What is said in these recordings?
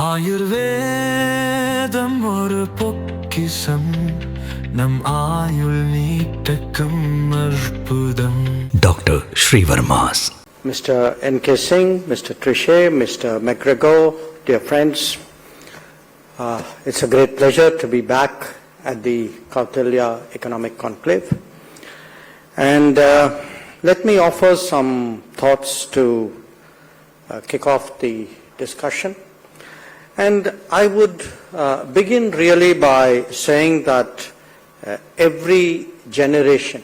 ஆயுர்வேதம் ஒரு பொக்கிஷம் நம் ஆயுள் நீட்டக்கும் அற்புதம். Doctor Srivarma's. Mr. N.K. Singh, Mr. Trichet, Mr. McGregor, dear friends, it's a great pleasure to be back at the Kautilya Economic Conclave. And let me offer some thoughts to kick off the discussion. And I would begin really by saying that every generation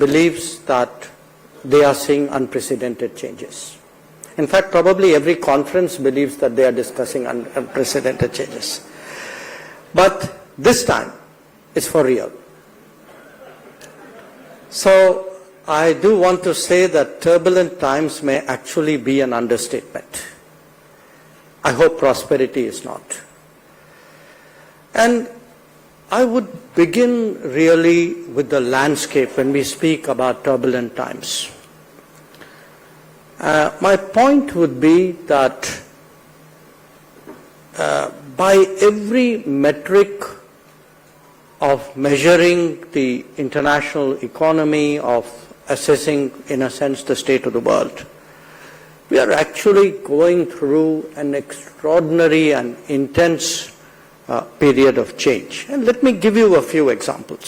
believes that they are seeing unprecedented changes. In fact, probably every conference believes that they are discussing unprecedented changes. But this time, it's for real. So, I do want to say that turbulent times may actually be an understatement. I hope prosperity is not. And I would begin really with the landscape when we speak about turbulent times. My point would be that by every metric of measuring the international economy, of assessing, in a sense, the state of the world, we are actually going through an extraordinary and intense period of change. And let me give you a few examples.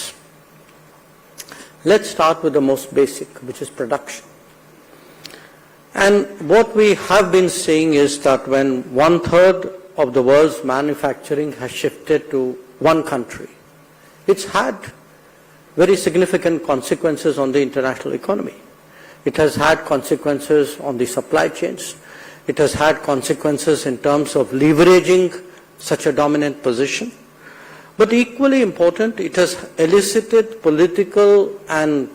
Let's start with the most basic, which is production. And what we have been seeing is that when 1/3 of the world's manufacturing has shifted to one country, it's had very significant consequences on the international economy. It has had consequences on the supply chains. It has had consequences in terms of leveraging such a dominant position. But equally important, it has elicited political and,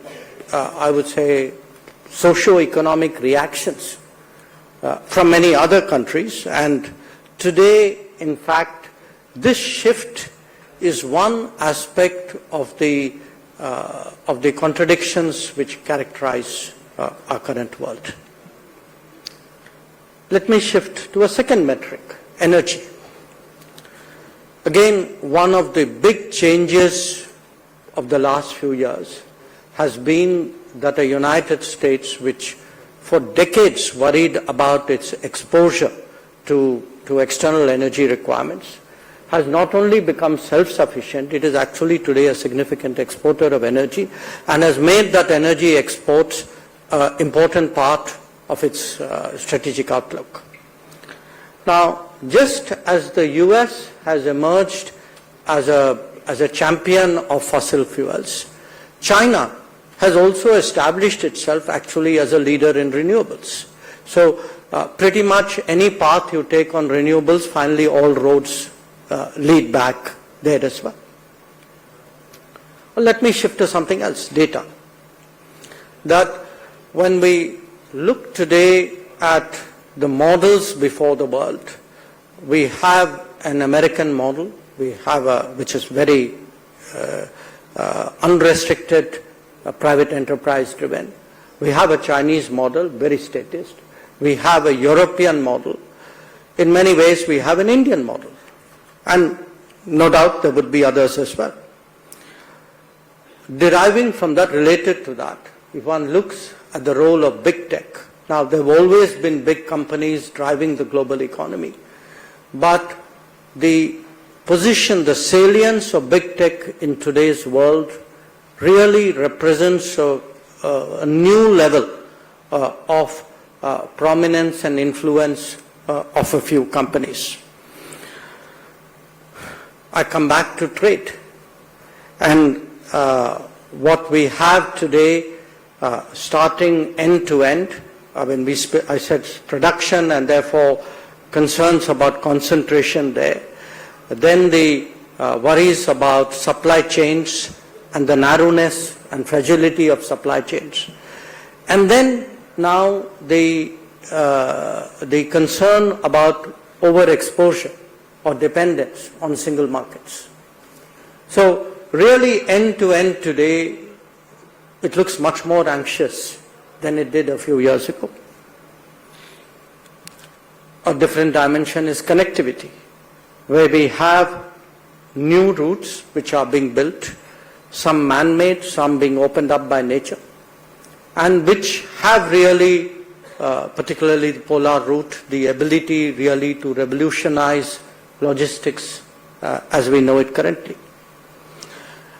I would say, socio-economic reactions from many other countries. And today, in fact, this shift is one aspect of the contradictions which characterize our current world. Let me shift to a second metric, energy. Again, one of the big changes of the last few years has been that the United States, which for decades worried about its exposure to external energy requirements, has not only become self-sufficient, it is actually today a significant exporter of energy and has made that energy exports an important part of its strategic outlook. Now, just as the US has emerged as a champion of fossil fuels, China has also established itself actually as a leader in renewables. So pretty much any path you take on renewables, finally all roads lead back there as well. Well, let me shift to something else, data. That when we look today at the models before the world, we have an American model, we have which is very unrestricted, private enterprise driven. We have a Chinese model, very statist. We have a European model. In many ways, we have an Indian model. And no doubt there would be others as well. Deriving from that, related to that, if one looks at the role of big tech, now there have always been big companies driving the global economy, but the position, the salience of big tech in today's world really represents a new level of prominence and influence of a few companies. I come back to trade, and what we have today, starting end to end, I said production and therefore concerns about concentration there, then the worries about supply chains and the narrowness and fragility of supply chains, and then now the concern about overexposure or dependence on single markets. So really end to end today, it looks much more anxious than it did a few years ago. a different dimension is connectivity, where we have new routes which are being built, some man-made, some being opened up by nature, and which have really, particularly the polar route, the ability really to revolutionize logistics as we know it currently.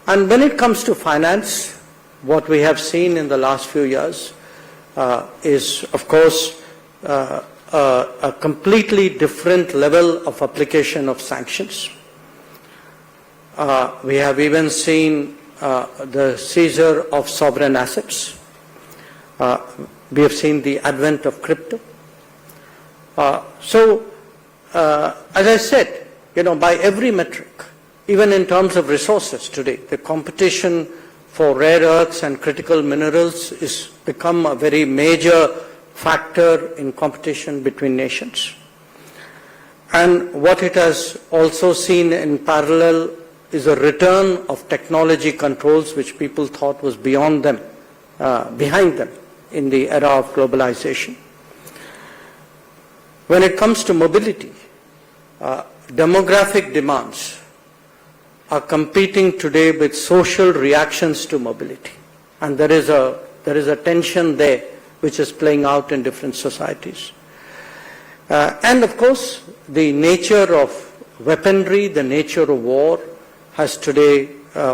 And when it comes to finance, what we have seen in the last few years is, of course, a completely different level of application of sanctions. We have even seen the seizure of sovereign assets. We have seen the advent of crypto. So, as I said, by every metric, even in terms of resources today, the competition for rare earths and critical minerals is become a very major factor in competition between nations. And what it has also seen in parallel is a return of technology controls which people thought was beyond them, behind them in the era of globalization. When it comes to mobility, demographic demands are competing today with social reactions to mobility. And there is a tension there which is playing out in different societies. And of course, the nature of weaponry, the nature of war has today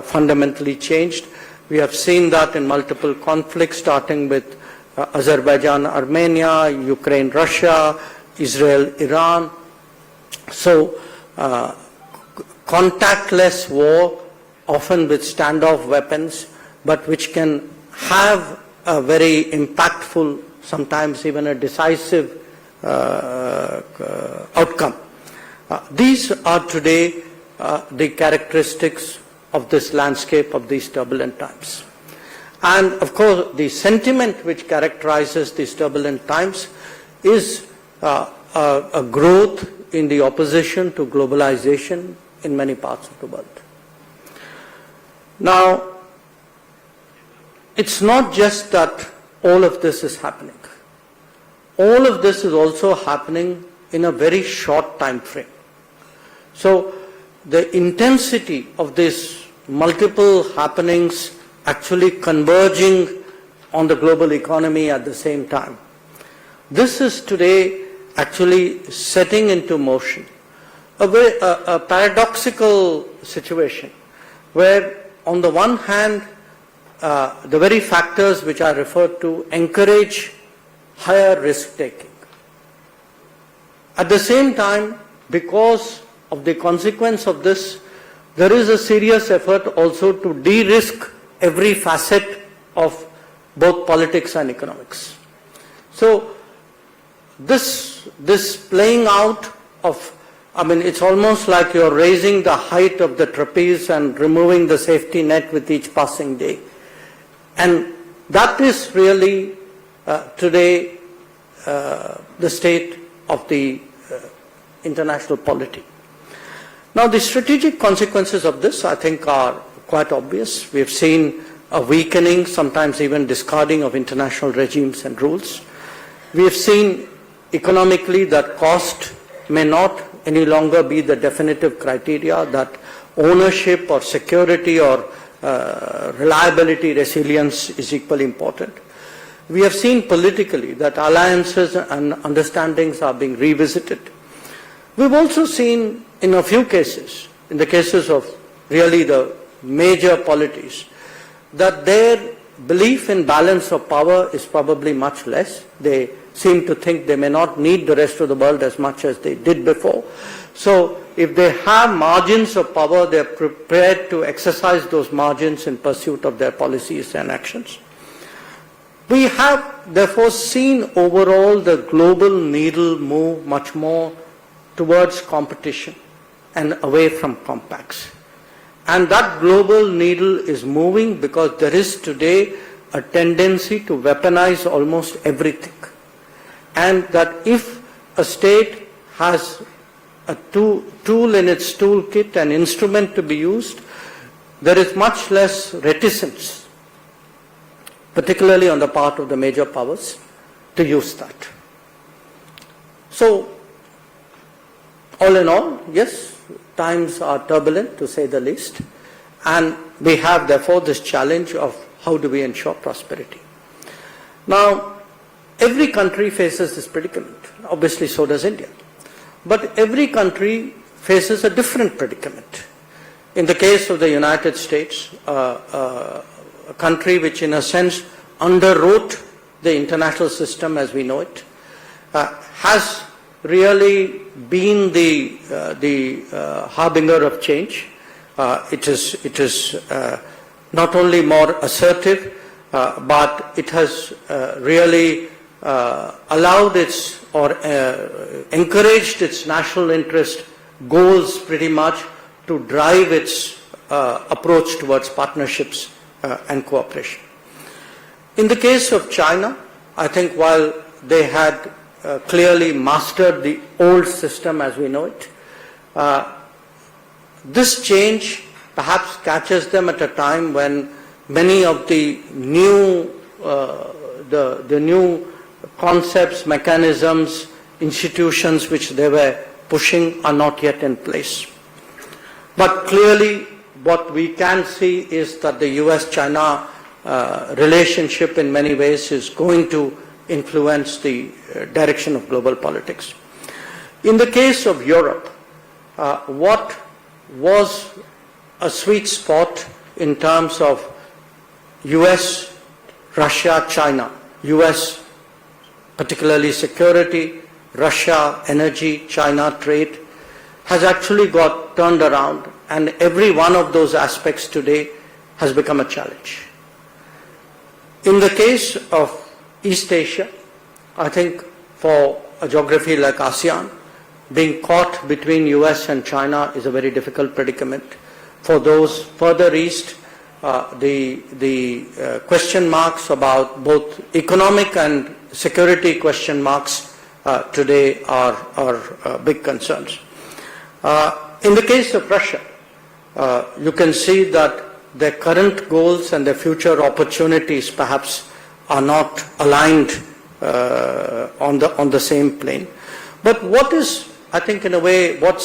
fundamentally changed. We have seen that in multiple conflicts, starting with Azerbaijan, Armenia, Ukraine, Russia, Israel, Iran. So, contactless war, often with standoff weapons, but which can have a very impactful, sometimes even a decisive outcome. These are today the characteristics of this landscape of these turbulent times. And of course, the sentiment which characterizes these turbulent times is a growth in the opposition to globalization in many parts of the world. Now, it's not just that all of this is happening. All of this is also happening in a very short time frame. So, the intensity of these multiple happenings actually converging on the global economy at the same time. This is today actually setting into motion a paradoxical situation where on the one hand the very factors which I referred to encourage higher risk taking. At the same time, because of the consequence of this, there is a serious effort also to de-risk every facet of both politics and economics. So this playing out of, it's almost like you're raising the height of the trapeze and removing the safety net with each passing day. And that is really today the state of the international polity. Now, the strategic consequences of this, I think, are quite obvious. We have seen a weakening, sometimes even discarding of international regimes and rules. We have seen economically that cost may not any longer be the definitive criteria, that ownership or security or reliability, resilience is equally important. We have seen politically that alliances and understandings are being revisited. We've also seen in a few cases, in the cases of really the major polities, that their belief in balance of power is probably much less. They seem to think they may not need the rest of the world as much as they did before. So if they have margins of power, they're prepared to exercise those margins in pursuit of their policies and actions. We have therefore seen overall the global needle move much more towards competition and away from compacts. And that global needle is moving because there is today a tendency to weaponize almost everything. And that if a state has a tool in its toolkit, an instrument to be used, there is much less reticence, particularly on the part of the major powers, to use that. So all in all, yes, times are turbulent to say the least, and we have therefore this challenge of how do we ensure prosperity. Now, every country faces this predicament. Obviously, so does India. But every country faces a different predicament. In the case of the United States, a country which in a sense underwrote the international system as we know it, has really been the harbinger of change. It is not only more assertive, but it has really allowed its or encouraged its national interest goals pretty much to drive its approach towards partnerships and cooperation. In the case of China, I think while they had clearly mastered the old system as we know it, this change perhaps catches them at a time when many of the new new concepts, mechanisms, institutions which they were pushing are not yet in place. But clearly what we can see is that the US-China relationship in many ways is going to influence the direction of global politics. In the case of Europe, what was a sweet spot in terms of US, Russia, China, US particularly security, Russia energy, China trade, has actually got turned around, and every one of those aspects today has become a challenge. In the case of East Asia, I think for a geography like ASEAN, being caught between US and China is a very difficult predicament. For those further east, the question marks about both economic and security question marks today are big concerns. In the case of Russia, you can see that their current goals and their future opportunities perhaps are not aligned on the same plane. But what is, I think in a way, what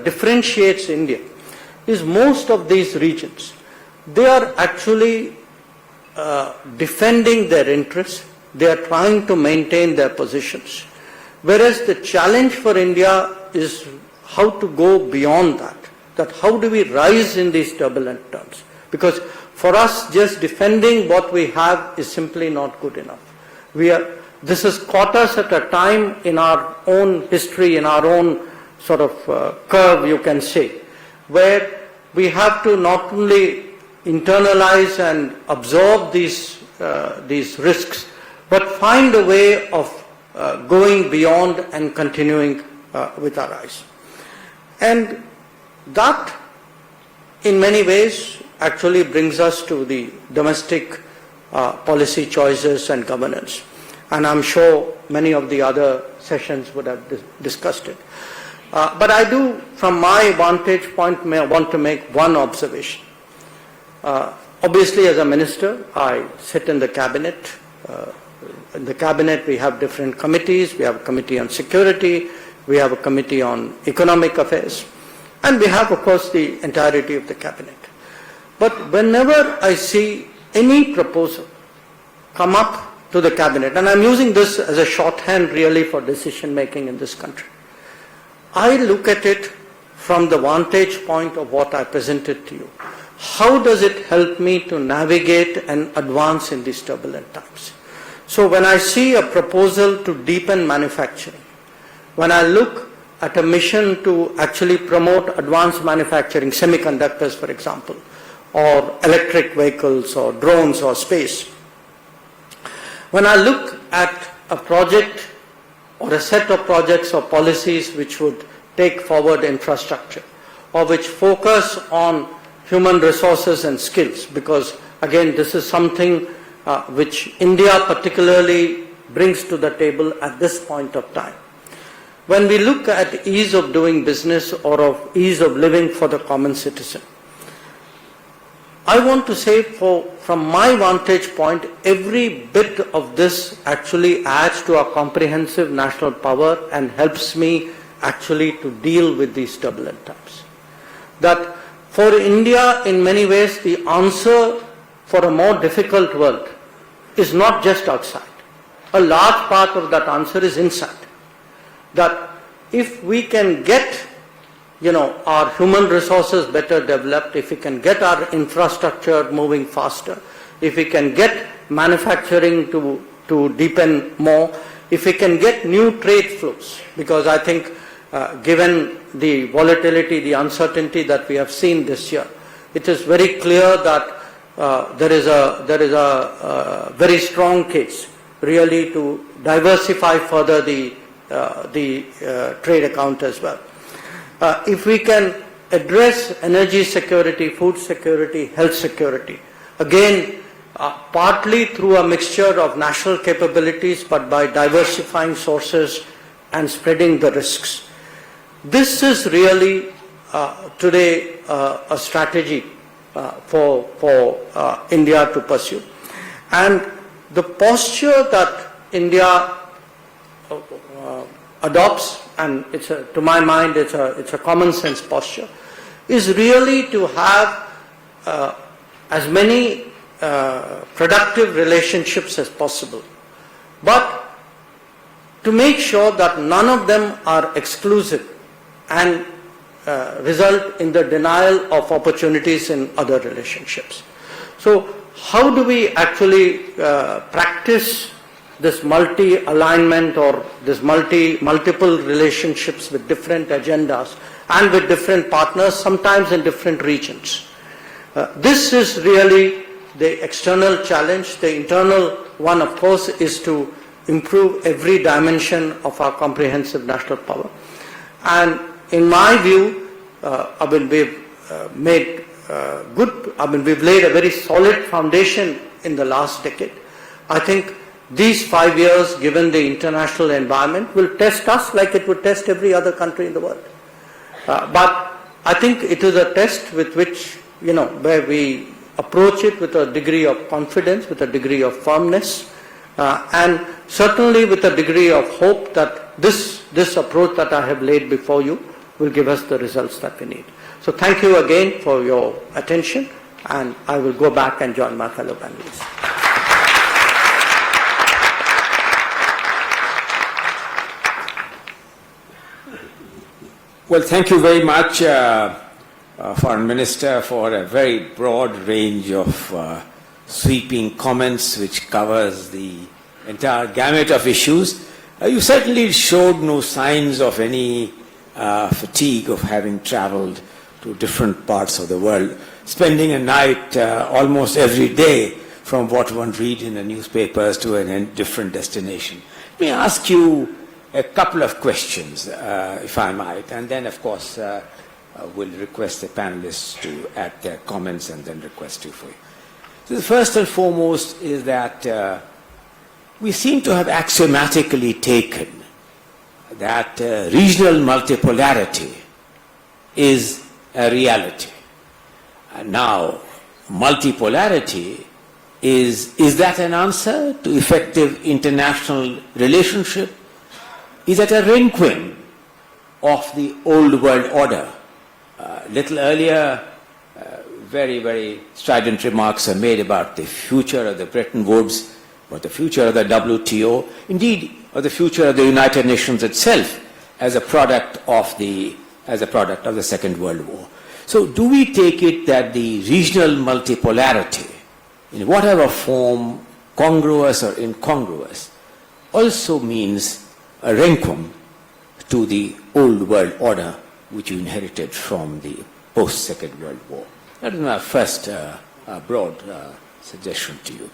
differentiates India is most of these regions, they are actually defending their interests, they are trying to maintain their positions. Whereas the challenge for India is how to go beyond that how do we rise in these turbulent times? Because for us, just defending what we have is simply not good enough. This has caught us at a time in our own history, in our own sort of curve, you can say, where we have to not only internalize and absorb these risks, but find a way of going beyond and continuing with our rise. And that, in many ways, actually brings us to the domestic policy choices and governance. And I'm sure many of the other sessions would have discussed it. But I do, from my vantage point, want to make one observation. Obviously, as a minister, I sit in the cabinet. In the cabinet, we have different committees. We have a committee on security. We have a committee on economic affairs. And we have, of course, the entirety of the cabinet. But whenever I see any proposal come up to the cabinet, and I'm using this as a shorthand really for decision making in this country, I look at it from the vantage point of what I presented to you. How does it help me to navigate and advance in these turbulent times? So when I see a proposal to deepen manufacturing, when I look at a mission to actually promote advanced manufacturing, semiconductors for example, or electric vehicles or drones or space, when I look at a project or a set of projects or policies which would take forward infrastructure or which focus on human resources and skills, because again this is something which India particularly brings to the table at this point of time. When we look at ease of doing business or of ease of living for the common citizen, I want to say from my vantage point, every bit of this actually adds to our comprehensive national power and helps me actually to deal with these turbulent times. That for India, in many ways, the answer for a more difficult world is not just outside. A large part of that answer is inside. That if we can get, our human resources better developed, if we can get our infrastructure moving faster, if we can get manufacturing to deepen more, if we can get new trade flows, because I think given the volatility, the uncertainty that we have seen this year, it is very clear that there is a very strong case really to diversify further the trade account as well. If we can address energy security, food security, health security, again, partly through a mixture of national capabilities, but by diversifying sources and spreading the risks. This is really today a strategy for India to pursue. And the posture that India adopts, and to my mind it's a common sense posture, is really to have as many productive relationships as possible, but to make sure that none of them are exclusive and result in the denial of opportunities in other relationships. So how do we actually practice this multi-alignment or this multiple relationships with different agendas and with different partners, sometimes in different regions? This is really the external challenge. The internal one, of course, is to improve every dimension of our comprehensive national power. And in my view, we've laid a very solid foundation in the last decade. I think these 5 years, given the international environment, will test us like it would test every other country in the world. But I think it is a test with which, where we approach it with a degree of confidence, with a degree of firmness, and certainly with a degree of hope that this approach that I have laid before you will give us the results that we need. So thank you again for your attention, and I will go back and join my fellow panelists. Well, thank you very much, Foreign Minister, for a very broad range of sweeping comments which covers the entire gamut of issues. You certainly showed no signs of any fatigue of having traveled to different parts of the world, spending a night almost every day from what one reads in the newspapers to a different destination. Let me ask you a couple of questions, if I might, and then, of course, we'll request the panelists to add their comments and then request you for you. So the first and foremost is that we seem to have axiomatically taken that regional multipolarity is a reality. And now, multipolarity, is that an answer to effective international relationship? Is that a requiem of the old world order? Little earlier, very, very strident remarks are made about the future of the Bretton Woods, or the future of the WTO, indeed, or the future of the United Nations itself as a product of the Second World War. So do we take it that the regional multipolarity, in whatever form, congruous or incongruous, also means a requiem to the old world order which you inherited from the post-Second World War? That is my first broad suggestion to you.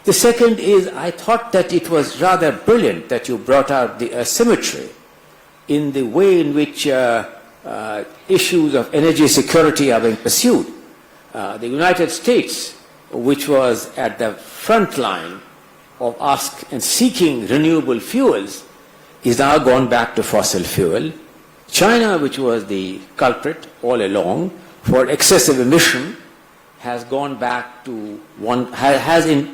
The second is, I thought that it was rather brilliant that you brought out the asymmetry in the way in which issues of energy security are being pursued. The United States, which was at the front line of ask and seeking renewable fuels, is now gone back to fossil fuel. China, which was the culprit all along for excessive emission, has gone back to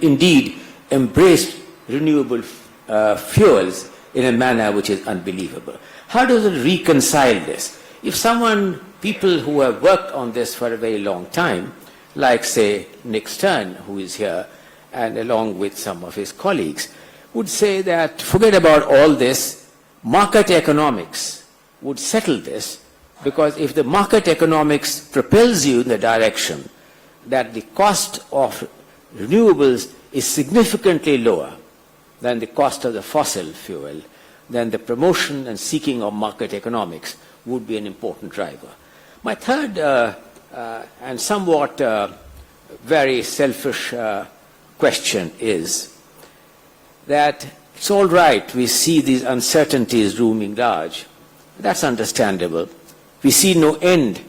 indeed embraced renewable fuels in a manner which is unbelievable. How does it reconcile this? If people who have worked on this for a very long time, like say Nick Stern, who is here, and along with some of his colleagues, would say that forget about all this, market economics would settle this, because if the market economics propels you in the direction that the cost of renewables is significantly lower than the cost of the fossil fuel, then the promotion and seeking of market economics would be an important driver. My third and somewhat very selfish question is that it's all right, we see these uncertainties looming large. That's understandable. We see no end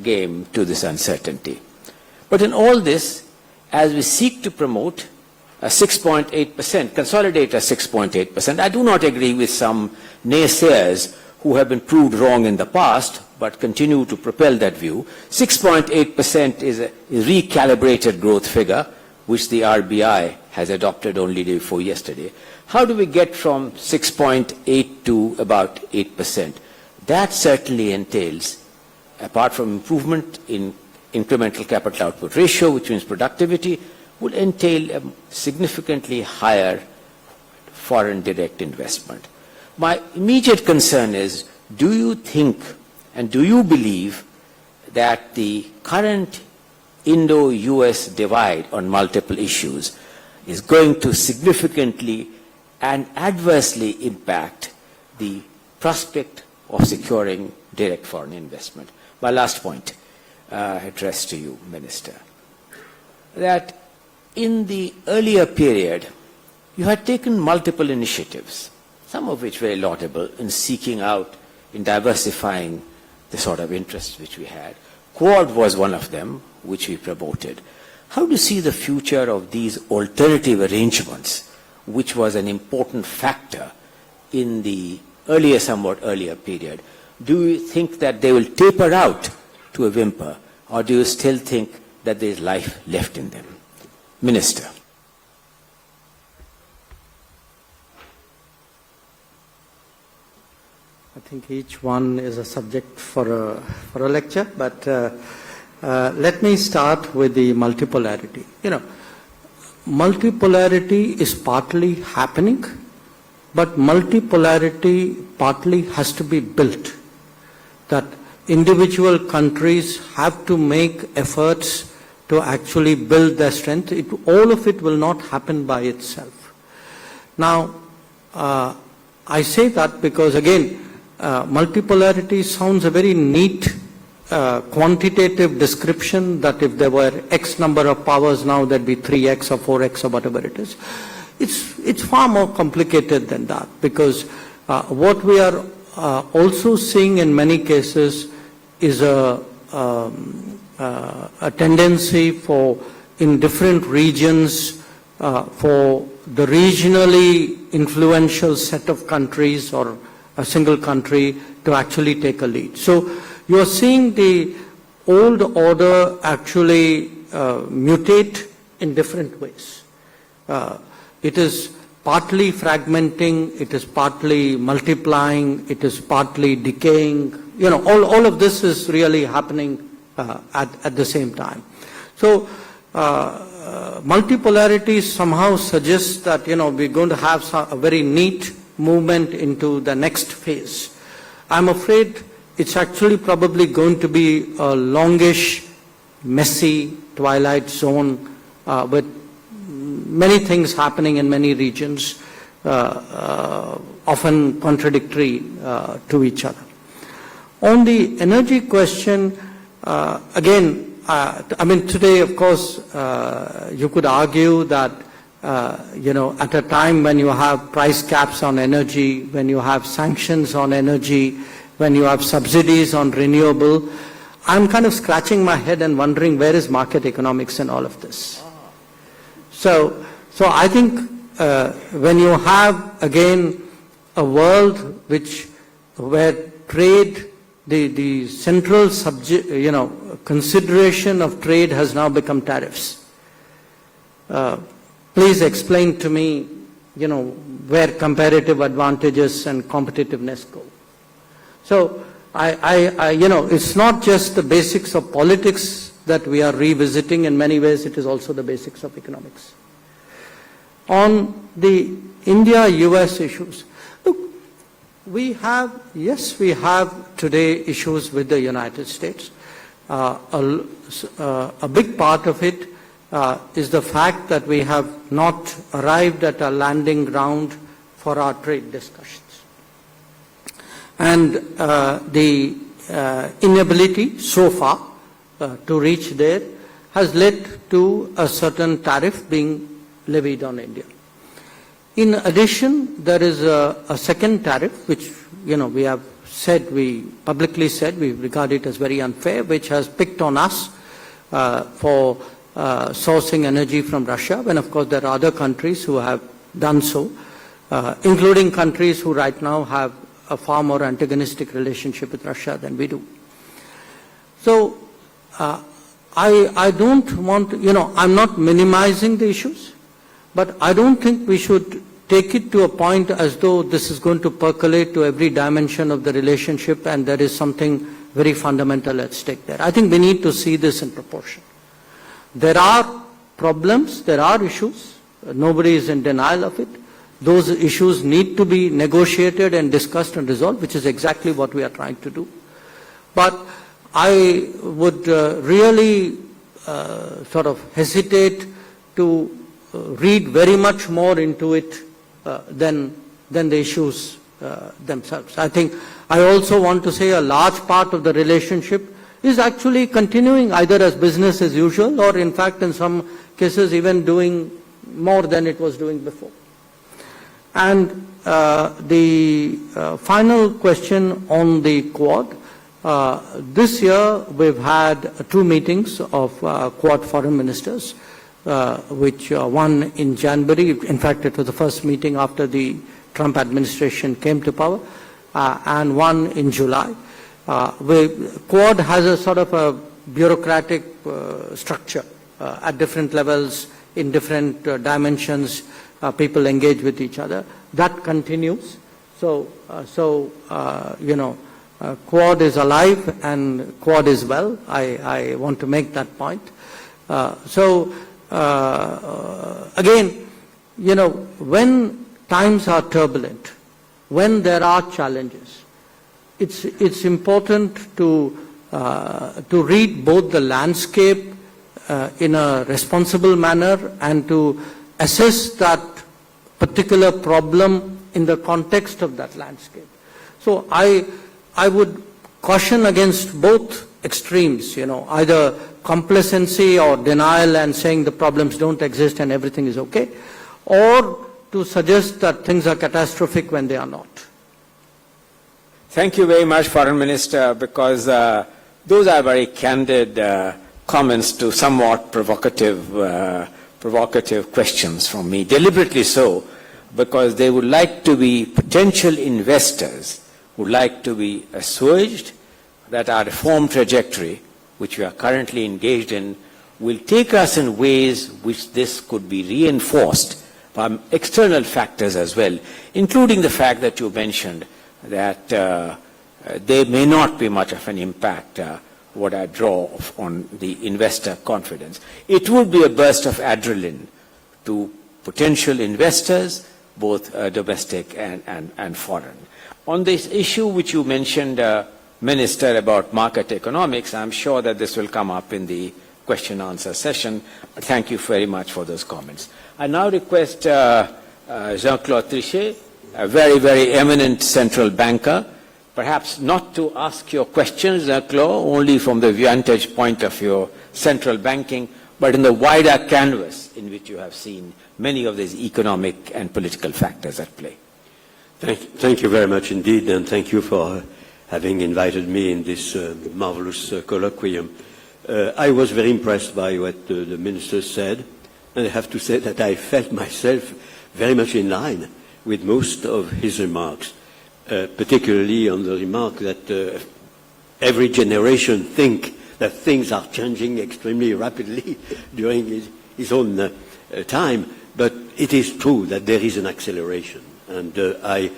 game to this uncertainty. But in all this, as we seek to promote a 6.8%, consolidate a 6.8%, I do not agree with some naysayers who have been proved wrong in the past, but continue to propel that view. 6.8% is a recalibrated growth figure, which the RBI has adopted only day before yesterday. How do we get from 6.8 to about 8%? That certainly entails, apart from improvement in incremental capital output ratio, which means productivity, would entail a significantly higher foreign direct investment. My immediate concern is, do you think and do you believe that the current Indo-US divide on multiple issues is going to significantly and adversely impact the prospect of securing direct foreign investment? My last point, addressed to you, Minister, that in the earlier period, you had taken multiple initiatives, some of which very laudable, in seeking out, in diversifying the sort of interests which we had. Quad was one of them, which we promoted. How do you see the future of these alternative arrangements, which was an important factor in the earlier, somewhat earlier period? Do you think that they will taper out to a whimper, or do you still think that there is life left in them? Minister. I think each one is a subject for a lecture, but let me start with the multipolarity. You know, multipolarity is partly happening, but multipolarity partly has to be built. That individual countries have to make efforts to actually build their strength. All of it will not happen by itself. Now, I say that because, again, multipolarity sounds a very neat quantitative description, that if there were X number of powers, now there'd be 3X or 4X or whatever it is. It's far more complicated than that, because what we are also seeing in many cases is a tendency for, in different regions, for the regionally influential set of countries or a single country to actually take a lead. So you are seeing the old order actually mutate in different ways. It is partly fragmenting, it is partly multiplying, it is partly decaying. You know, all of this is really happening at the same time. So multipolarity somehow suggests that, you know, we're going to have a very neat movement into the next phase. I'm afraid it's actually probably going to be a longish, messy twilight zone with many things happening in many regions, often contradictory to each other. On the energy question, again, I mean, today, of course, you could argue that you know, at a time when you have price caps on energy, when you have sanctions on energy, when you have subsidies on renewable, I'm kind of scratching my head and wondering, where is market economics in all of this? So I think when you have, again, a world where trade, the central subject, you know, consideration of trade has now become tariffs. Please explain to me, you know, where comparative advantages and competitiveness go. So it's not just the basics of politics that we are revisiting. In many ways, it is also the basics of economics. On the India-US issues, look, we have today issues with the United States. A big part of it is the fact that we have not arrived at a landing ground for our trade discussions. And the inability so far to reach there has led to a certain tariff being levied on India. In addition, there is a second tariff which we have said, we publicly said we regard it as very unfair, which has picked on us for sourcing energy from Russia, when of course there are other countries who have done so, including countries who right now have a far more antagonistic relationship with Russia than we do. So I don't want, I'm not minimizing the issues, but I don't think we should take it to a point as though this is going to percolate to every dimension of the relationship and there is something very fundamental at stake there. I think we need to see this in proportion. There are problems, there are issues, nobody is in denial of it. Those issues need to be negotiated and discussed and resolved, which is exactly what we are trying to do. But I would really sort of hesitate to read very much more into it than the issues themselves. I think I also want to say a large part of the relationship is actually continuing either as business as usual or in fact in some cases even doing more than it was doing before. And the final question on the Quad. This year we've had 2 meetings of Quad foreign ministers, which one in January, in fact it was the first meeting after the Trump administration came to power, and one in July. Quad has a sort of a bureaucratic structure at different levels, in different dimensions, people engage with each other. That continues. So Quad is alive and Quad is well. I want to make that point. Again, when times are turbulent, when there are challenges, it's important to read both the landscape in a responsible manner and to assess that particular problem in the context of that landscape. So I would caution against both extremes, either complacency or denial and saying the problems don't exist and everything is okay, or to suggest that things are catastrophic when they are not. Thank you very much, Foreign Minister, because those are very candid comments to somewhat provocative questions from me, deliberately so, because they would like to be potential investors, would like to be assuaged that our reform trajectory, which we are currently engaged in, will take us in ways which this could be reinforced by external factors as well, including the fact that you mentioned that there may not be much of an impact, what I draw on the investor confidence. It would be a burst of adrenaline to potential investors, both domestic and foreign. On this issue which you mentioned, Minister, about market economics, I'm sure that this will come up in the question-answer session. Thank you very much for those comments. I now request Jean-Claude Trichet, a very, very eminent central banker, perhaps not to ask your questions, Jean-Claude, only from the vantage point of your central banking, but in the wider canvas in which you have seen many of these economic and political factors at play. Thank you very much indeed, and thank you for having invited me in this marvelous colloquium. I was very impressed by what the Minister said, and I have to say that I felt myself very much in line with most of his remarks, particularly on the remark that every generation think that things are changing extremely rapidly during his own time, but it is true that there is an acceleration, and I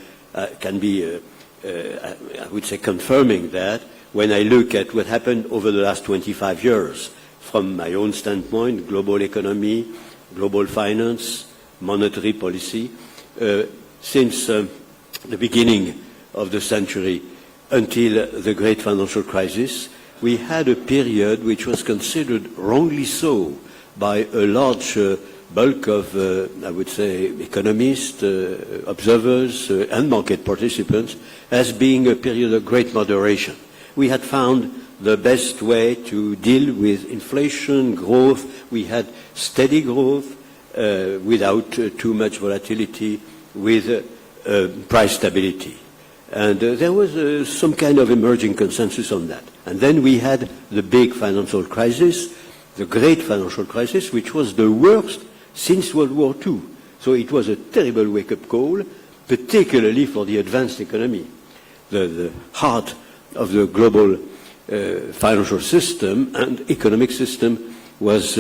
can be I would say confirming that when I look at what happened over the last 25 years, from my own standpoint, global economy, global finance, monetary policy, since the beginning of the century until the great financial crisis, we had a period which was considered wrongly so by a large bulk of, I would say, economists, observers, and market participants as being a period of great moderation. We had found the best way to deal with inflation, growth. We had steady growth without too much volatility, with price stability. And there was some kind of emerging consensus on that. And then we had the big financial crisis, the great financial crisis, which was the worst since World War II. So it was a terrible wake-up call, particularly for the advanced economy. The heart of the global financial system and economic system was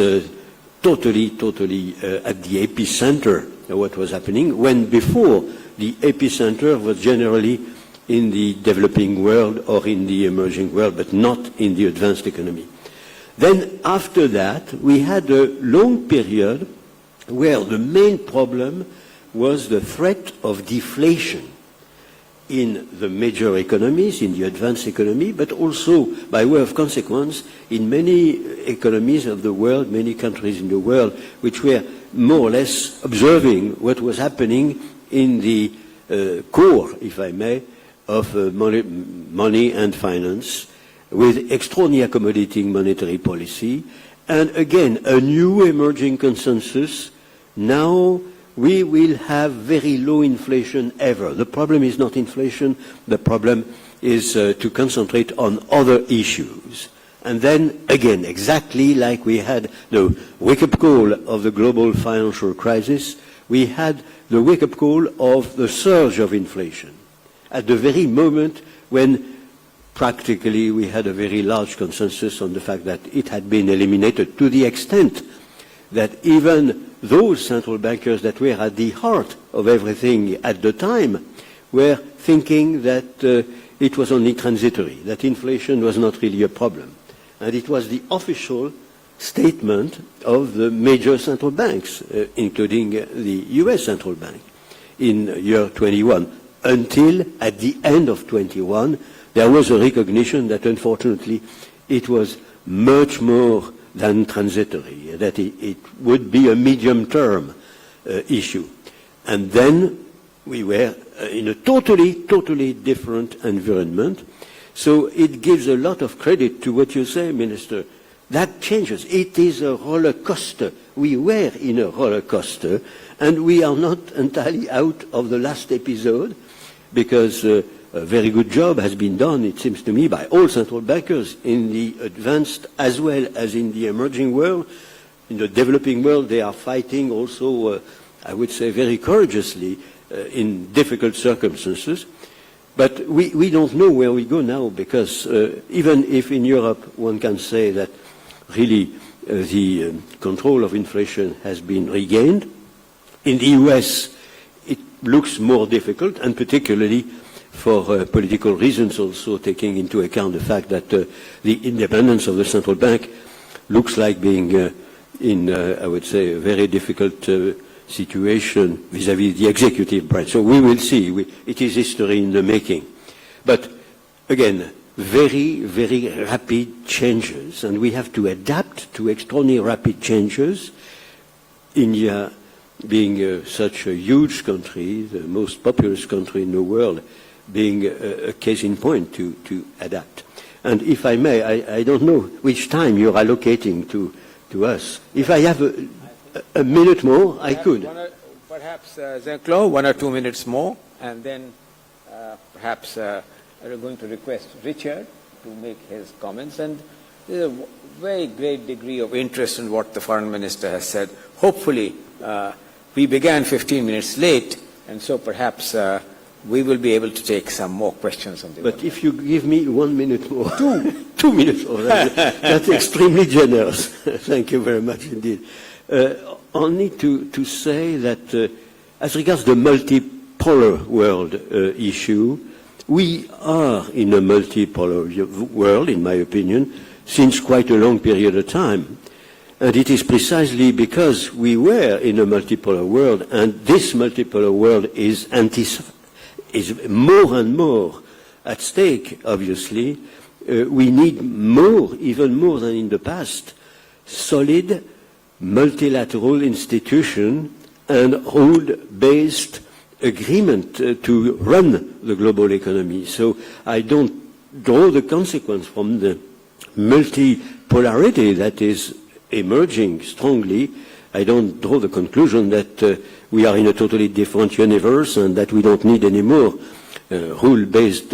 totally at the epicenter of what was happening, when before the epicenter was generally in the developing world or in the emerging world, but not in the advanced economy. Then after that, we had a long period where the main problem was the threat of deflation in the major economies, in the advanced economy, but also, by way of consequence, in many economies of the world, many countries in the world, which were more or less observing what was happening in the core, if I may, of money and finance, with extraordinarily accommodating monetary policy, and again, a new emerging consensus. Now we will have very low inflation ever. The problem is not inflation, the problem is to concentrate on other issues. And then, again, exactly like we had the wake-up call of the global financial crisis, we had the wake-up call of the surge of inflation, at the very moment when practically we had a very large consensus on the fact that it had been eliminated, to the extent that even those central bankers that were at the heart of everything at the time were thinking that it was only transitory, that inflation was not really a problem. And it was the official statement of the major central banks, including the US central bank, in year 21, until at the end of 21, there was a recognition that unfortunately it was much more than transitory, that it would be a medium-term issue. And then we were in a totally different environment. So it gives a lot of credit to what you say, Minister. That changes. It is a roller coaster. We were in a roller coaster, and we are not entirely out of the last episode, because a very good job has been done, it seems to me, by all central bankers in the advanced as well as in the emerging world. In the developing world, they are fighting also, I would say, very courageously in difficult circumstances. But we don't know where we go now, because even if in Europe one can say that really the control of inflation has been regained, in the US it looks more difficult, and particularly for political reasons, also taking into account the fact that the independence of the central bank looks like being in, I would say, a very difficult situation vis-à-vis the executive branch. So we will see. It is history in the making. But again, very rapid changes, and we have to adapt to extraordinarily rapid changes. India being such a huge country, the most populous country in the world, being a case in point to adapt. And if I may, I don't know which time you're allocating to us. If I have a minute more, I could. Perhaps, Jean-Claude, 1 or 2 minutes more, and then perhaps we're going to request Richard to make his comments. And there's a very great degree of interest in what the Foreign Minister has said. Hopefully, we began 15 minutes late, and so perhaps we will be able to take some more questions on the But if you give me 1 minute more, 2 minutes more, that's extremely generous. Thank you very much indeed. Only to say that as regards the multipolar world issue, We are in a multipolar world, in my opinion, since quite a long period of time. And it is precisely because we were in a multipolar world, and this multipolar world is more and more at stake, obviously. We need more, even more than in the past, solid multilateral institution and rule-based agreement to run the global economy. So I don't draw the consequence from the multipolarity that is emerging strongly. I don't draw the conclusion that we are in a totally different universe and that we don't need any more rule-based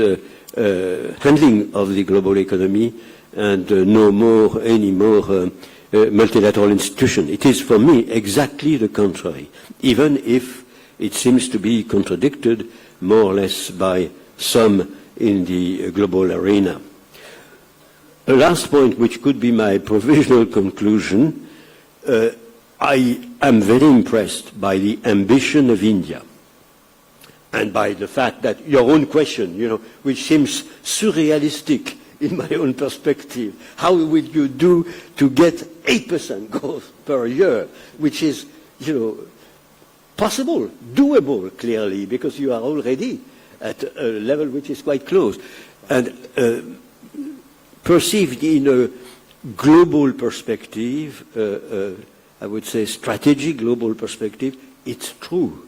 handling of the global economy and any more multilateral institution. It is for me exactly the contrary, even if it seems to be contradicted more or less by some in the global arena. A last point, which could be my provisional conclusion, I am very impressed by the ambition of India and by the fact that your own question, which seems surrealistic in my own perspective, how will you do to get 8% growth per year, which is, possible, doable, clearly, because you are already at a level which is quite close. And perceived in a global perspective, I would say strategic global perspective, it's true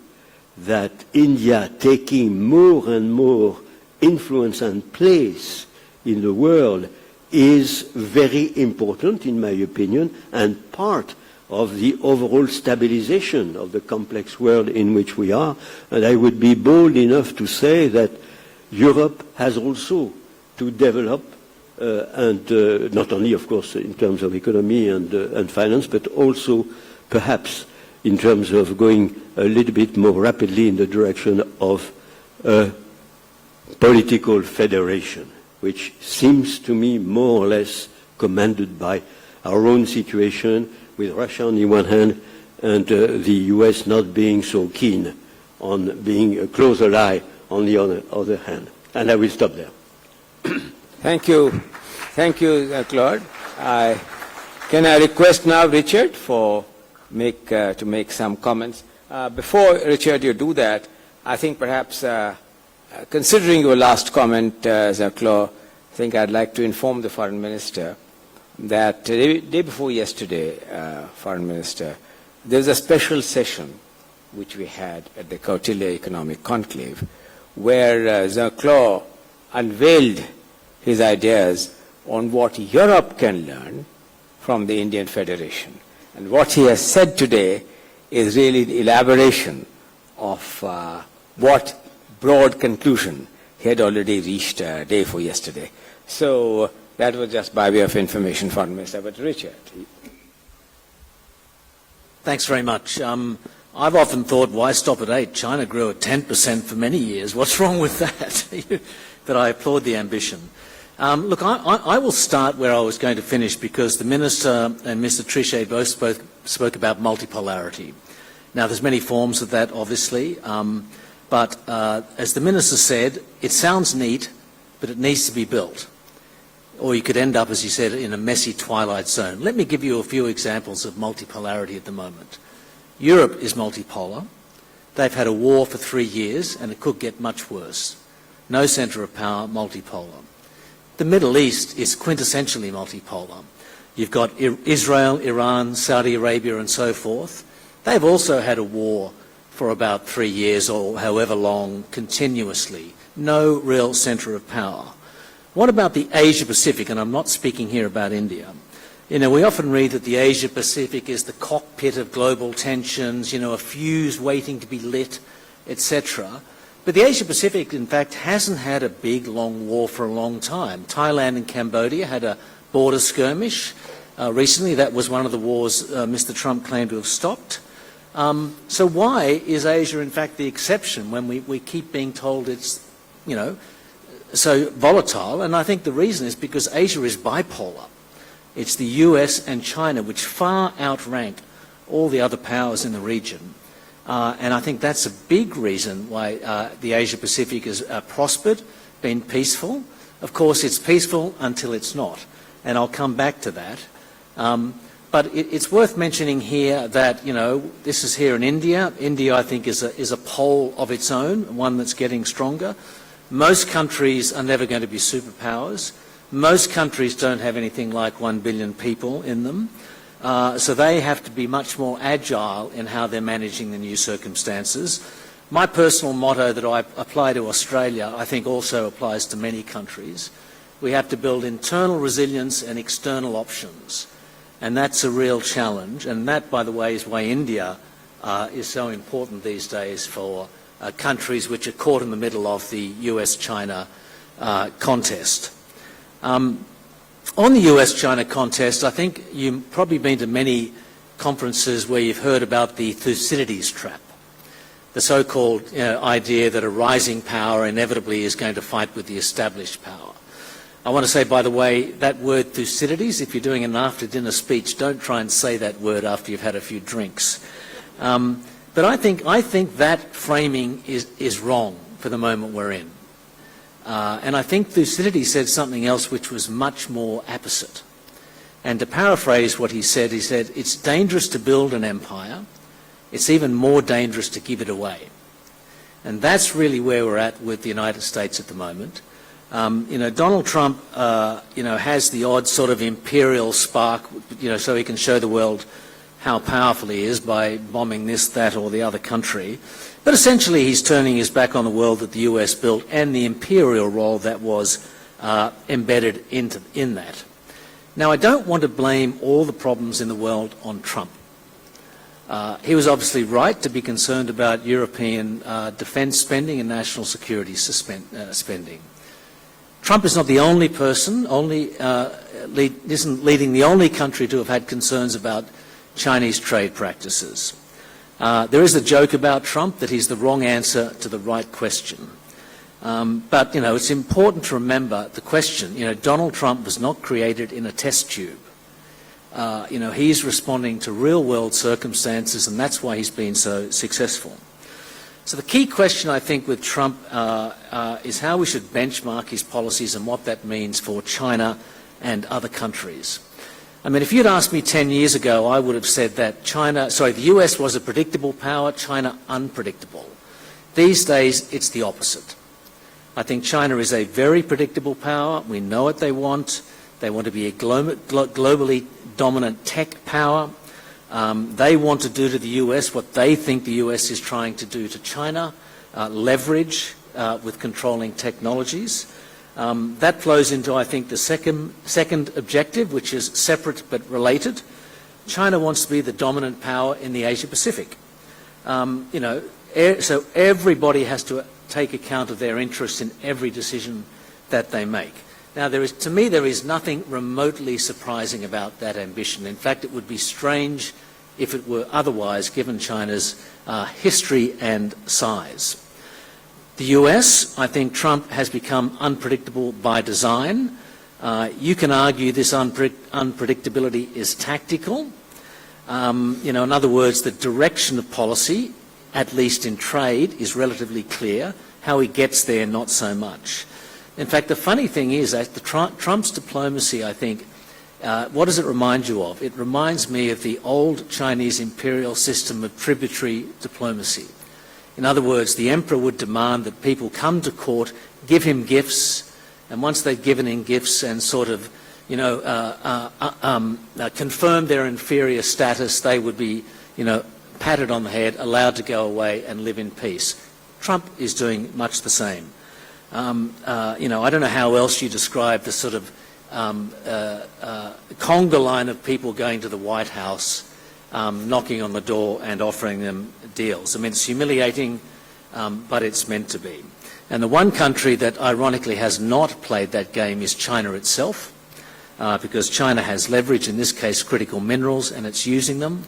that India taking more and more influence and place in the world is very important, in my opinion, and part of the overall stabilization of the complex world in which we are. And I would be bold enough to say that Europe has also to develop and not only, of course, in terms of economy and finance, but also perhaps in terms of going a little bit more rapidly in the direction of political federation, which seems to me more or less commanded by our own situation, with Russia on the one hand and the US not being so keen on being a close ally on the other hand. And I will stop there. Thank you. Thank you, Claude. Can I request now Richard to make some comments? Before, Richard, you do that, I think perhaps considering your last comment, Claude, I think I'd like to inform the Foreign Minister that day before yesterday, Foreign Minister, there was a special session which we had at the Kautilya Economic Conclave where Claude unveiled his ideas on what Europe can learn from the Indian Federation. And what he has said today is really the elaboration of what broad conclusion he had already reached day before yesterday. So that was just by way of information, Foreign Minister. But Richard. Thanks very much. I've often thought, why stop at 8? China grew at 10% for many years. What's wrong with that? But I applaud the ambition. Look, I will start where I was going to finish because the Minister and Mr. Trichet both spoke about multipolarity. Now, there's many forms of that, obviously, but as the Minister said, it sounds neat, but it needs to be built. Or you could end up, as he said, in a messy twilight zone. Let me give you a few examples of multipolarity at the moment. Europe is multipolar. They've had a war for 3 years, and it could get much worse. No centre of power, multipolar. The Middle East is quintessentially multipolar. You've got Israel, Iran, Saudi Arabia, and so forth. They've also had a war for about 3 years or however long, continuously. No real centre of power. What about the Asia-Pacific? And I'm not speaking here about India. We often read that the Asia-Pacific is the cockpit of global tensions, a fuse waiting to be lit, etc. But the Asia-Pacific, in fact, hasn't had a big, long war for a long time. Thailand and Cambodia had a border skirmish. Recently, that was one of the wars Mr. Trump claimed to have stopped. So why is Asia, in fact, the exception when we keep being told it's, so volatile? And I think the reason is because Asia is bipolar. It's the US and China which far outrank all the other powers in the region. And I think that's a big reason why the Asia-Pacific has prospered been peaceful. Of course, it's peaceful until it's not, and I'll come back to that. But it's worth mentioning here that, this is here in India. India, I think, is a pole of its own, one that's getting stronger. Most countries are never going to be superpowers. Most countries don't have anything like 1 billion people in them. So they have to be much more agile in how they're managing the new circumstances. My personal motto that I apply to Australia, I think also applies to many countries. We have to build internal resilience and external options. And that's a real challenge. And that, by the way, is why India is so important these days for countries which are caught in the middle of the US-China contest. On the US-China contest, I think you've probably been to many conferences where you've heard about the Thucydides trap, the so-called idea that a rising power inevitably is going to fight with the established power. I want to say, by the way, that word Thucydides, if you're doing an after-dinner speech, don't try and say that word after you've had a few drinks. But I think that framing is wrong for the moment we're in. And I think Thucydides said something else which was much more apposite. And to paraphrase what he said, it's dangerous to build an empire. It's even more dangerous to give it away. And that's really where we're at with the United States at the moment. Donald Trump, has the odd sort of imperial spark, so he can show the world how powerful he is by bombing this, that, or the other country. But essentially, he's turning his back on the world that the US built and the imperial role that was embedded in that. Now, I don't want to blame all the problems in the world on Trump. He was obviously right to be concerned about European defence spending and national security spending. Trump is not the only person, isn't leading the only country to have had concerns about Chinese trade practices. There is a joke about Trump that he's the wrong answer to the right question. But, it's important to remember the question. Donald Trump was not created in a test tube. He's responding to real-world circumstances, and that's why he's been so successful. So the key question, I think, with Trump is how we should benchmark his policies and what that means for China and other countries. I mean, if you'd asked me 10 years ago, I would have said that the US was a predictable power, China unpredictable. These days, it's the opposite. I think China is a very predictable power. We know what they want. They want to be a globally dominant tech power. They want to do to the US what they think the US is trying to do to China, leverage with controlling technologies. That flows into, I think, the second objective, which is separate but related. China wants to be the dominant power in the Asia-Pacific. So everybody has to take account of their interests in every decision that they make. Now, to me, there is nothing remotely surprising about that ambition. In fact, it would be strange if it were otherwise, given China's history and size. The US, I think Trump has become unpredictable by design. You can argue this unpredictability is tactical. In other words, the direction of policy, at least in trade, is relatively clear. How he gets there, not so much. In fact, the funny thing is that Trump's diplomacy, I think, what does it remind you of? It reminds me of the old Chinese imperial system of tributary diplomacy. In other words, the emperor would demand that people come to court, give him gifts, and once they'd given him gifts and sort of, confirmed their inferior status, they would be, patted on the head, allowed to go away and live in peace. Trump is doing much the same. I don't know how else you describe the sort of conga line of people going to the White House, knocking on the door and offering them deals. I mean, it's humiliating, but it's meant to be. And the one country that ironically has not played that game is China itself, because China has leverage, in this case critical minerals, and it's using them.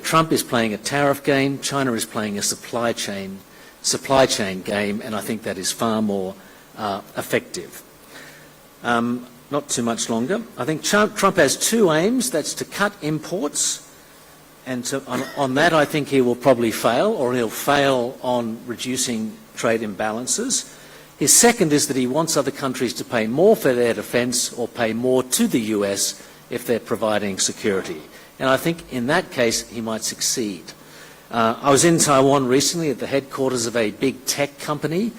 Trump is playing a tariff game, China is playing a supply chain game, and I think that is far more effective. Not too much longer. I think Trump has two aims. That's to cut imports, and on that I think he will probably fail, or he'll fail on reducing trade imbalances. His second is that he wants other countries to pay more for their defence or pay more to the US if they're providing security. And I think in that case he might succeed. I was in Taiwan recently at the headquarters of a big tech company,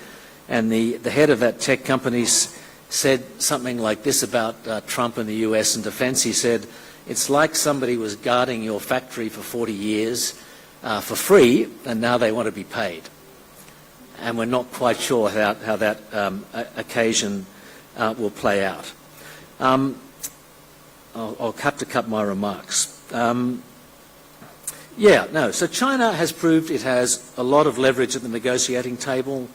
and the head of that tech company said something like this about Trump and the US and defence. He said, it's like somebody was guarding your factory for 40 years for free, and now they want to be paid. And we're not quite sure how that occasion will play out. I'll have to cut my remarks. So China has proved it has a lot of leverage at the negotiating table.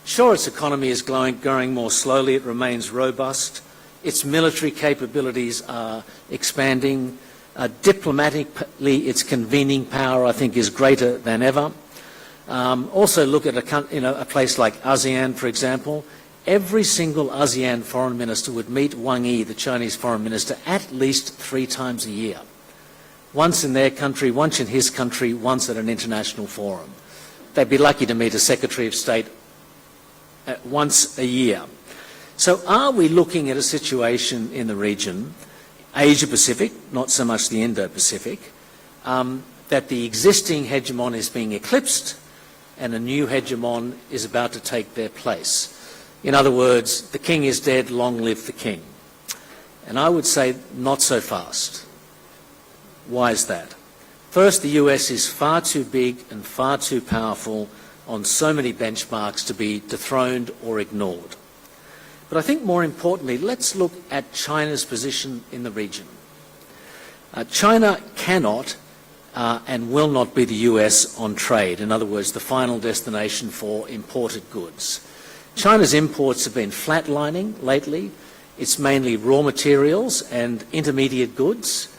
Sure, its economy is growing more slowly. It remains robust. Its military capabilities are expanding. Diplomatically, its convening power, I think, is greater than ever. Also look at a place like ASEAN, for example. Every single ASEAN foreign minister would meet Wang Yi, the Chinese foreign minister, at least 3 times a year. Once in their country, once in his country, once at an international forum. They'd be lucky to meet a Secretary of State once a year. So are we looking at a situation in the region, Asia-Pacific, not so much the Indo-Pacific, that the existing hegemon is being eclipsed and a new hegemon is about to take their place? In other words, the king is dead, long live the king. And I would say not so fast. Why is that? First, the US is far too big and far too powerful on so many benchmarks to be dethroned or ignored. But I think more importantly, let's look at China's position in the region. China cannot and will not be the US on trade, in other words, the final destination for imported goods. China's imports have been flatlining lately. It's mainly raw materials and intermediate goods.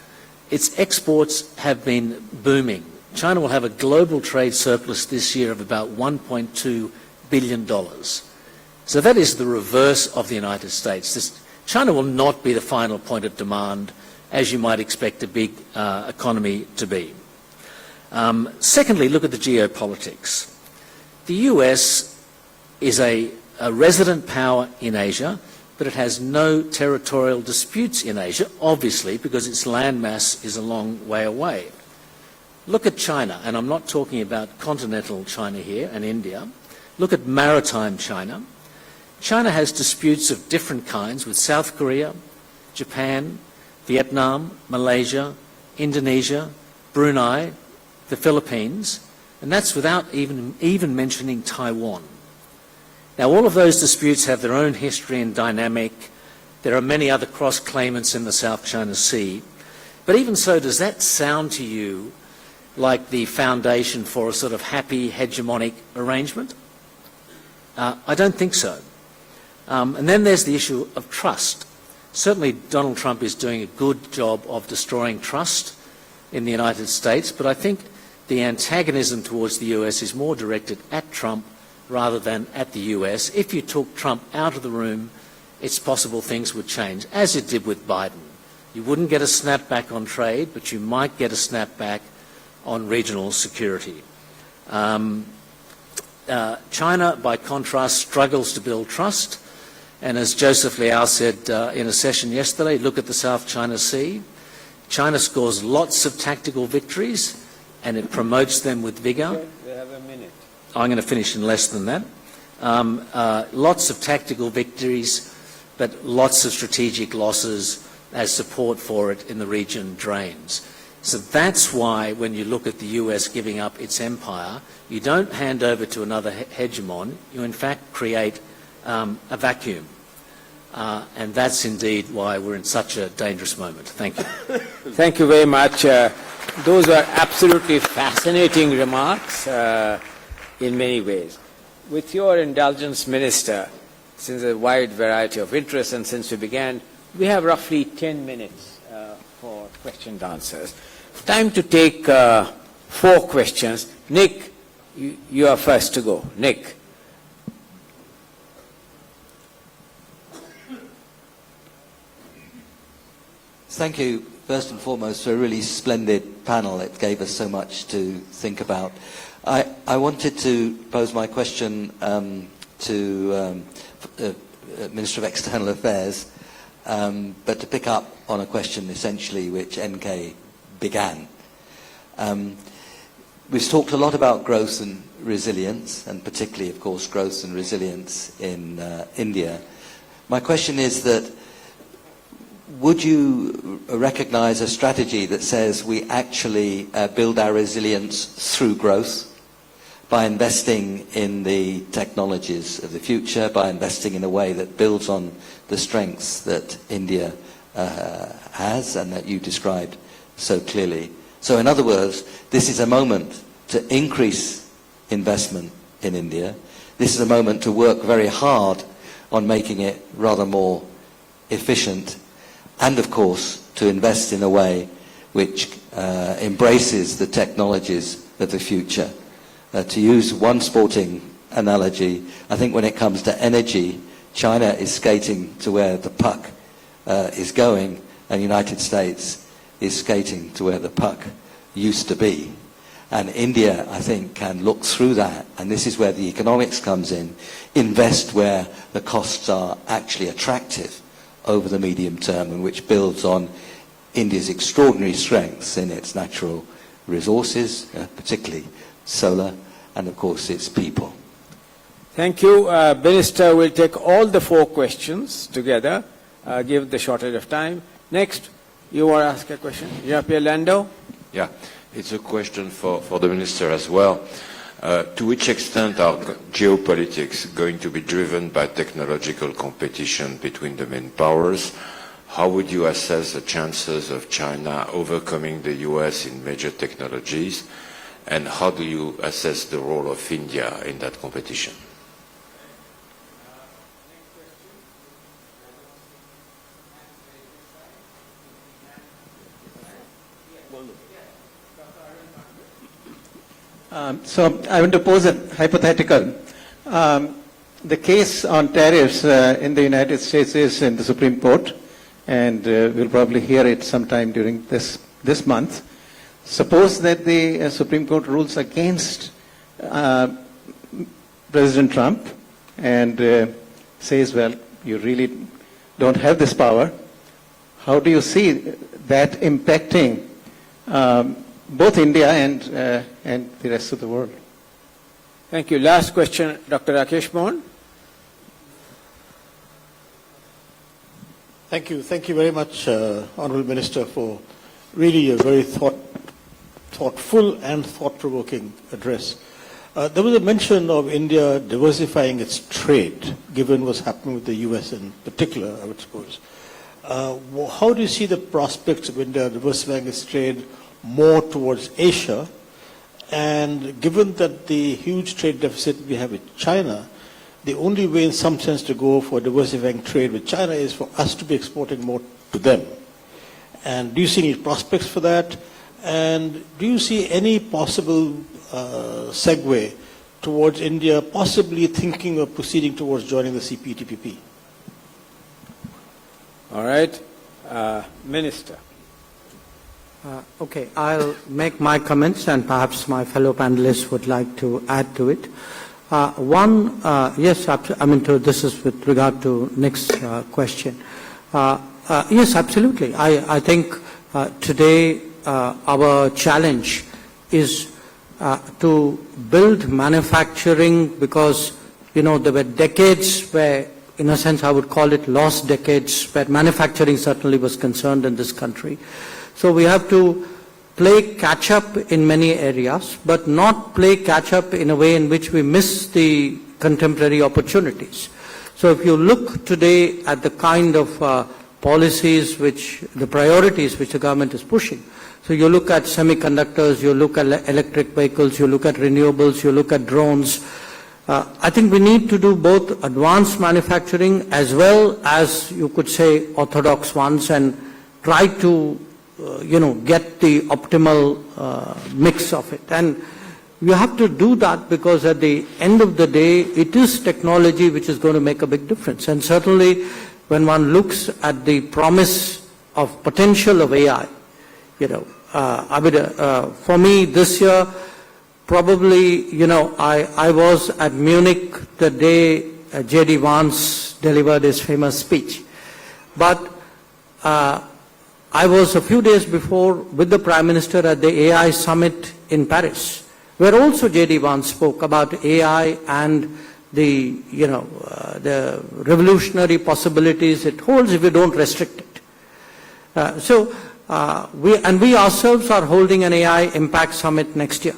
Its exports have been booming. China will have a global trade surplus this year of about $1.2 billion. So that is the reverse of the United States. China will not be the final point of demand, as you might expect a big economy to be. Secondly, look at the geopolitics. The US is a resident power in Asia, but it has no territorial disputes in Asia, obviously, because its landmass is a long way away. Look at China, and I'm not talking about continental China here and India. Look at maritime China. China has disputes of different kinds with South Korea, Japan, Vietnam, Malaysia, Indonesia, Brunei, the Philippines, and that's without even mentioning Taiwan. Now, all of those disputes have their own history and dynamic. There are many other cross-claimants in the South China Sea. But even so, does that sound to you like the foundation for a sort of happy hegemonic arrangement? I don't think so. And then there's the issue of trust. Certainly Donald Trump is doing a good job of destroying trust in the United States, but I think the antagonism towards the US is more directed at Trump rather than at the US. If you took Trump out of the room, it's possible things would change, as it did with Biden. You wouldn't get a snapback on trade, but you might get a snapback on regional security. China, by contrast, struggles to build trust. And as Joseph Liao said in a session yesterday, look at the South China Sea. China scores lots of tactical victories, and it promotes them with vigour. We have a minute. I'm going to finish in less than that. Lots of tactical victories, but lots of strategic losses as support for it in the region drains. So that's why when you look at the US giving up its empire, you don't hand over to another hegemon, you in fact create a vacuum. And that's indeed why we're in such a dangerous moment. Thank you. Thank you very much. Those are absolutely fascinating remarks in many ways. With your indulgence, Minister, since a wide variety of interests and since we began, we have roughly 10 minutes for question and answers. Time to take 4 questions. Nick, you are first to go. Nick. Thank you, first and foremost, for a really splendid panel. It gave us so much to think about. I wanted to pose my question to Minister of External Affairs, but to pick up on a question essentially which NK began. We've talked a lot about growth and resilience, and particularly, of course, growth and resilience in India. My question is that would you recognize a strategy that says we actually build our resilience through growth by investing in the technologies of the future, by investing in a way that builds on the strengths that India has and that you described so clearly? So in other words, this is a moment to increase investment in India. This is a moment to work very hard on making it rather more efficient, and of course to invest in a way which embraces the technologies of the future. To use one sporting analogy, I think when it comes to energy, China is skating to where the puck is going, and the United States is skating to where the puck used to be. And India, I think, can look through that, and this is where the economics comes in, invest where the costs are actually attractive over the medium term, and which builds on India's extraordinary strengths in its natural resources, particularly solar, and of course its people. Thank you. Minister will take all the 4 questions together, give the shortage of time. Next, you want to ask a question? Jean-Pierre Lando? Yeah, it's a question for the Minister as well. To which extent are geopolitics going to be driven by technological competition between the main powers? How would you assess the chances of China overcoming the US in major technologies? And how do you assess the role of India in that competition? So I want to pose a hypothetical. The case on tariffs in the United States is in the Supreme Court, and we'll probably hear it sometime during this month. Suppose that the Supreme Court rules against President Trump and says, well, you really don't have this power. How do you see that impacting both India and the rest of the world? Thank you. Last question, Dr. Rakesh Mohan. Thank you. Thank you very much, Honourable Minister, for really a very thoughtful and thought-provoking address. There was a mention of India diversifying its trade, given what's happening with the US in particular, I would suppose. How do you see the prospects of India diversifying its trade more towards Asia? And given that the huge trade deficit we have with China, the only way in some sense to go for diversifying trade with China is for us to be exporting more to them. And do you see any prospects for that? And do you see any possible segue towards India possibly thinking of proceeding towards joining the CPTPP? All right. Minister. Okay, I'll make my comments and perhaps my fellow panelists would like to add to it. Yes, this is with regard to Nick's question. Yes, absolutely. I think today our challenge is to build manufacturing because, there were decades where, in a sense, I would call it lost decades, where manufacturing certainly was concerned in this country. So we have to play catch-up in many areas, but not play catch-up in a way in which we miss the contemporary opportunities. So if you look today at the kind of policies the priorities which the government is pushing, so you look at semiconductors, you look at electric vehicles, you look at renewables, you look at drones, I think we need to do both advanced manufacturing as well as, you could say, orthodox ones and try to get the optimal mix of it. And you have to do that because at the end of the day, it is technology which is going to make a big difference. And certainly when one looks at the promise of potential of AI, for me this year, probably, I was at Munich the day J.D. Vance delivered his famous speech. But I was a few days before with the Prime Minister at the AI summit in Paris, where also J.D. Vance spoke about AI and the revolutionary possibilities it holds if we don't restrict it. We ourselves are holding an AI Impact Summit next year.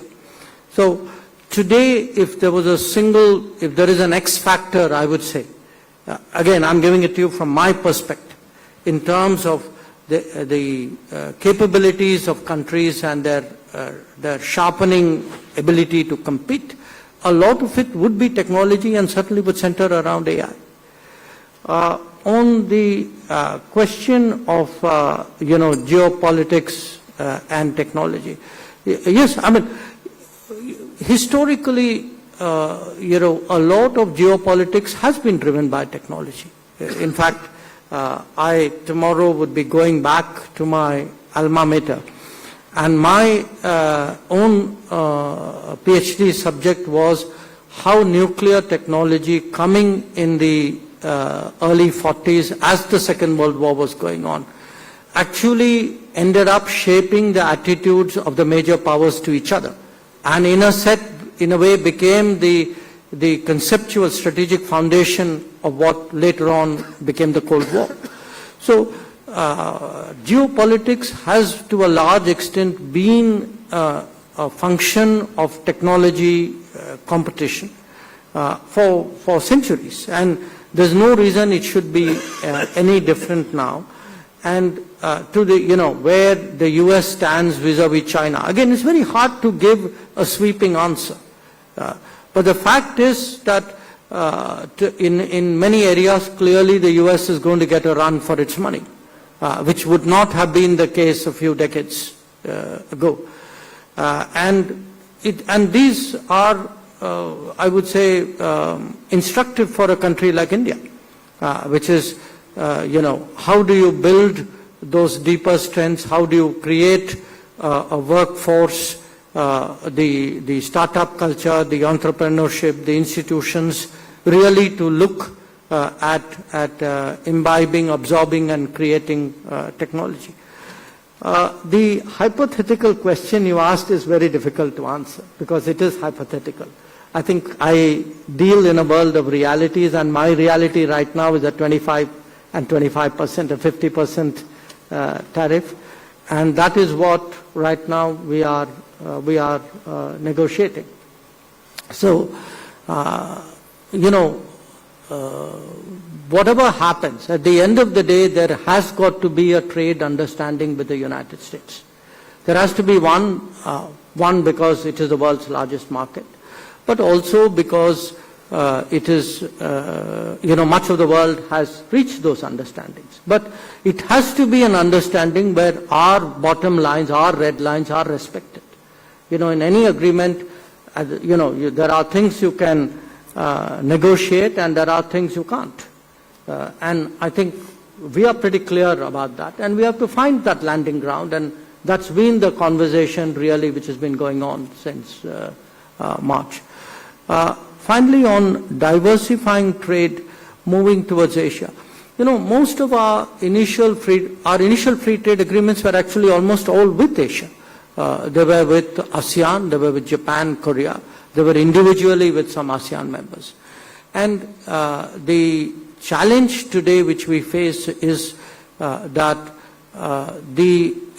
So today, if there is an X factor, I would say, again, I'm giving it to you from my perspective, in terms of the capabilities of countries and their sharpening ability to compete, a lot of it would be technology and certainly would center around AI. On the question of geopolitics and technology, yes, I mean, historically, a lot of geopolitics has been driven by technology. In fact, I tomorrow would be going back to my alma mater, and my own PhD subject was how nuclear technology, coming in the early 40s as the Second World War was going on, actually ended up shaping the attitudes of the major powers to each other, and in a way became the conceptual strategic foundation of what later on became the Cold War. So geopolitics has to a large extent been a function of technology competition for centuries, and there's no reason it should be any different now. And to the where the US stands vis-a-vis China, again, it's very hard to give a sweeping answer. But the fact is that in many areas, clearly the US is going to get a run for its money, which would not have been the case a few decades ago. And these are, I would say, instructive for a country like India, which is, how do you build those deeper strengths? How do you create a workforce, the startup culture, the entrepreneurship, the institutions, really to look at imbibing, absorbing, and creating technology. The hypothetical question you asked is very difficult to answer because it is hypothetical. I think I deal in a world of realities, and my reality right now is a 25% and 25%, a 50% tariff, and that is what right now we are negotiating. So, whatever happens, at the end of the day, there has got to be a trade understanding with the United States. There has to be one because it is the world's largest market, but also because it is, much of the world has reached those understandings. But it has to be an understanding where our bottom lines, our red lines are respected. In any agreement, there are things you can negotiate and there are things you can't. And I think we are pretty clear about that, and we have to find that landing ground, and that's been the conversation really which has been going on since March. Finally, on diversifying trade, moving towards Asia. Most of our initial free trade agreements were actually almost all with Asia. They were with ASEAN, they were with Japan, Korea, they were individually with some ASEAN members. And the challenge today which we face is that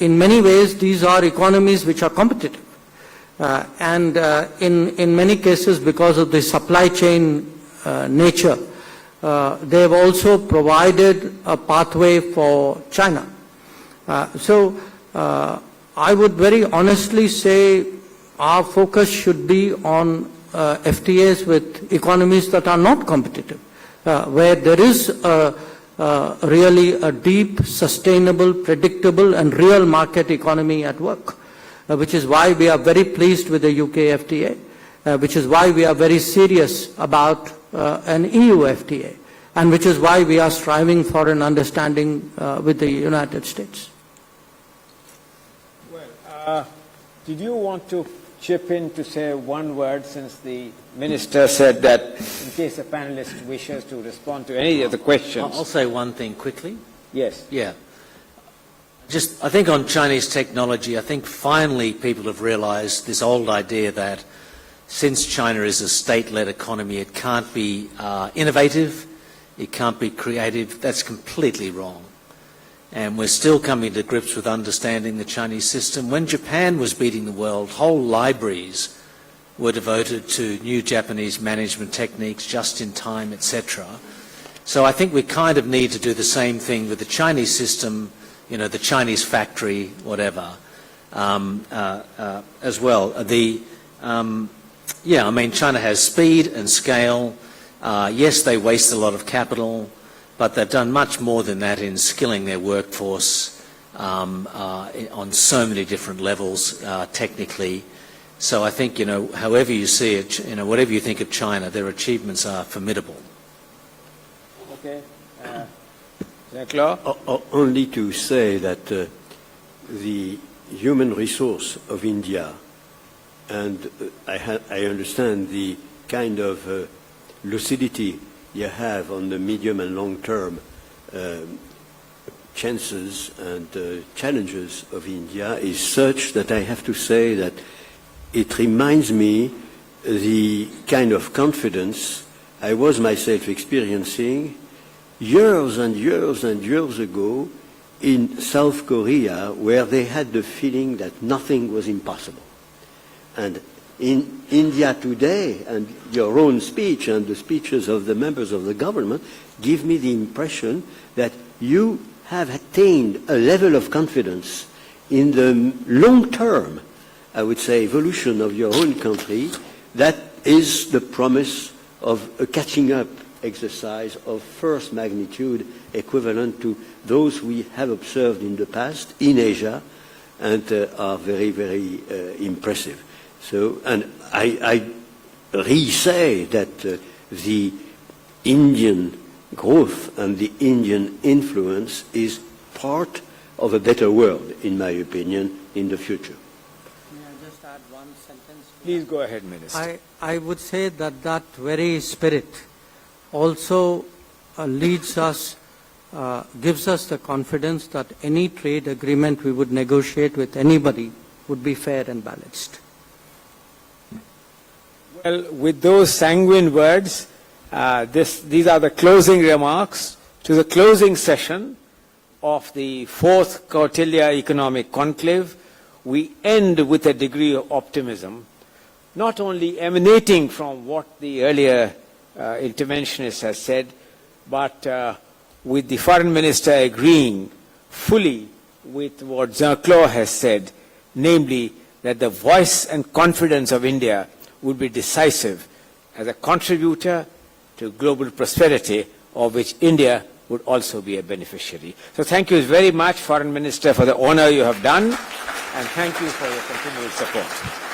in many ways these are economies which are competitive. And in many cases, because of the supply chain nature, they have also provided a pathway for China. So I would very honestly say our focus should be on FTAs with economies that are not competitive, where there is really a deep, sustainable, predictable, and real market economy at work. Which is why we are very pleased with the UK FTA, which is why we are very serious about an EU FTA, and which is why we are striving for an understanding with the United States. Well, did you want to chip in to say one word, since the Minister said that in case a panelist wishes to respond to any of the questions? I'll say one thing quickly. Yes. Yeah. I think on Chinese technology, I think finally people have realized this old idea that since China is a state-led economy, it can't be innovative, it can't be creative. That's completely wrong. And we're still coming to grips with understanding the Chinese system. When Japan was beating the world, whole libraries were devoted to new Japanese management techniques, just in time, etc. So I think we kind of need to do the same thing with the Chinese system, you know, the Chinese factory, whatever, as well. I mean, China has speed and scale. Yes, they waste a lot of capital, but they've done much more than that in skilling their workforce on so many different levels technically. So I think, you know, however you see it, you know, whatever you think of China, their achievements are formidable. Okay. Chanakyaa? Only to say that the human resource of India, and I understand the kind of lucidity you have on the medium and long-term chances and challenges of India is such that I have to say that it reminds me the kind of confidence I was myself experiencing years and years and years ago in South Korea, where they had the feeling that nothing was impossible. And in India today, and your own speech and the speeches of the members of the government give me the impression that you have attained a level of confidence in the long-term, I would say, evolution of your own country that is the promise of a catching up exercise of first magnitude equivalent to those we have observed in the past in Asia and are very, very impressive. So, and I re-say that the Indian growth and the Indian influence is part of a better world, in my opinion, in the future. May I just add one sentence? Please go ahead, Minister. I would say that that very spirit also leads us, gives us the confidence that any trade agreement we would negotiate with anybody would be fair and balanced. Well, with those sanguine words, these are the closing remarks to the closing session of the 4th Kautilya Economic Conclave. We end with a degree of optimism, not only emanating from what the earlier interventionist has said, but with the Foreign Minister agreeing fully with what Chanakyaa has said, namely that the voice and confidence of India would be decisive as a contributor to global prosperity, of which India would also be a beneficiary. So thank you very much, Foreign Minister, for the honor you have done, and thank you for your continued support.